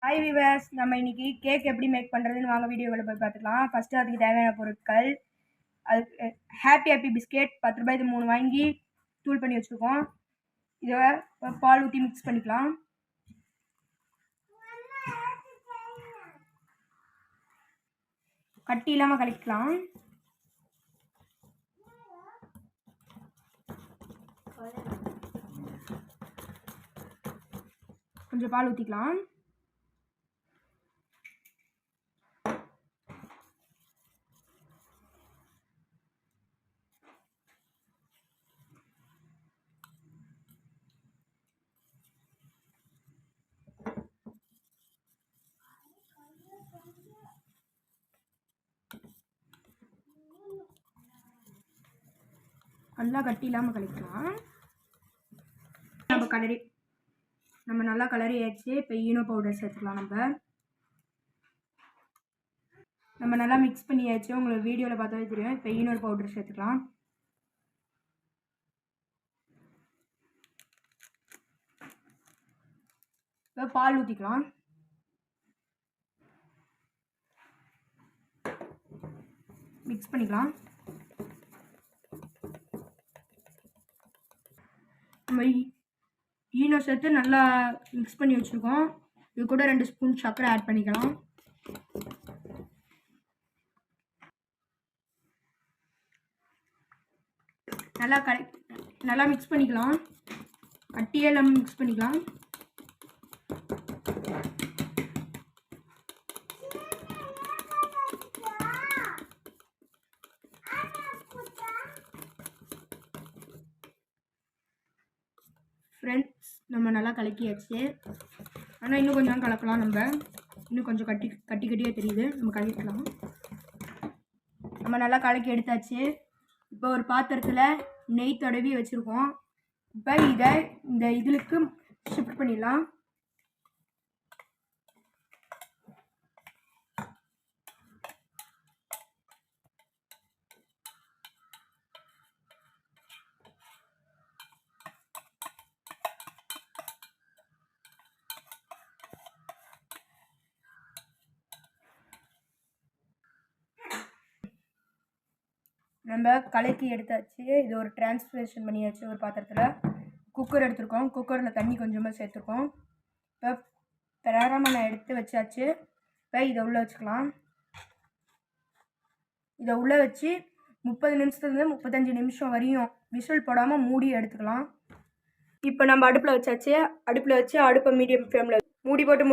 Hi viewers, நம்ம இன்னைக்கு cake எப்படி மேக் பண்ணுறதுன்னு வாங்க வீடியோவில் போய் பார்த்துக்கலாம். ஃபஸ்ட்டு அதுக்கு தேவையான பொருட்கள், அதுக்கு ஹாப்பி பிஸ்கெட் 10 ரூபாய் 3 வாங்கி தூள் பண்ணி வச்சுருக்கோம். இதை பால் ஊற்றி மிக்ஸ் பண்ணிக்கலாம். கட்டி இல்லாமல் கலக்கிக்கலாம். கொஞ்சம் பால் ஊற்றிக்கலாம். நல்லா கட்டி இல்லாமல் கலக்கலாம். நம்ம நல்லா கலரி ஆச்சு. இப்போ ஈனோ பவுடர் சேர்த்துக்கலாம். நம்ம நல்லா மிக்ஸ் பண்ணியாச்சு. உங்களுக்கு வீடியோவில் பார்த்தாவே தெரியும். இப்போ ஈனோ பவுடர் சேர்த்துக்கலாம். இப்போ பால் ஊற்றிக்கலாம். மிக்ஸ் பண்ணிக்கலாம். நம்ம ஈனோ சேர்த்து நல்லா மிக்ஸ் பண்ணி வச்சுருக்கோம். இது கூட 2 ஸ்பூன் சர்க்கரை ஆட் பண்ணிக்கலாம். நல்லா மிக்ஸ் பண்ணிக்கலாம். கட்டியெல்லாம் மிக்ஸ் பண்ணிக்கலாம். ஃப்ரெண்ட்ஸ், நம்ம நல்லா கலக்கியாச்சு. ஆனால் இன்னும் கொஞ்சம் கலக்கலாம். இன்னும் கொஞ்சம் கட்டியாக தெரியுது. நம்ம கலக்கிக்கலாம். நம்ம நல்லா கலக்கி எடுத்தாச்சு. இப்போ ஒரு பாத்திரத்தில் நெய் தடவி வச்சுருக்கோம். இப்போ இதை இந்த இதுக்கு ஷிஃப்ட் பண்ணிடலாம். நம்ம கலக்கி எடுத்தாச்சு. இது ஒரு டிரான்ஸ்ஃபரேஷன் பண்ணியாச்சு. ஒரு பாத்திரத்தில் குக்கர் எடுத்துருக்கோம். குக்கரில் தண்ணி கொஞ்சமாக சேர்த்துருக்கோம். இப்போ பிரகாரமாக நான் எடுத்து வச்சாச்சு. இப்போ இதை உள்ளே வச்சுக்கலாம். இதை உள்ளே வச்சு 30 நிமிஷத்துலேருந்து 35 நிமிஷம் வரையும் விசில் போடாமல் மூடி எடுத்துக்கலாம். இப்போ நம்ம அடுப்பில் வச்சாச்சு. அடுப்பில் வச்சு அடுப்பை மீடியம் ஃப்ளேமில் மூடி போட்டு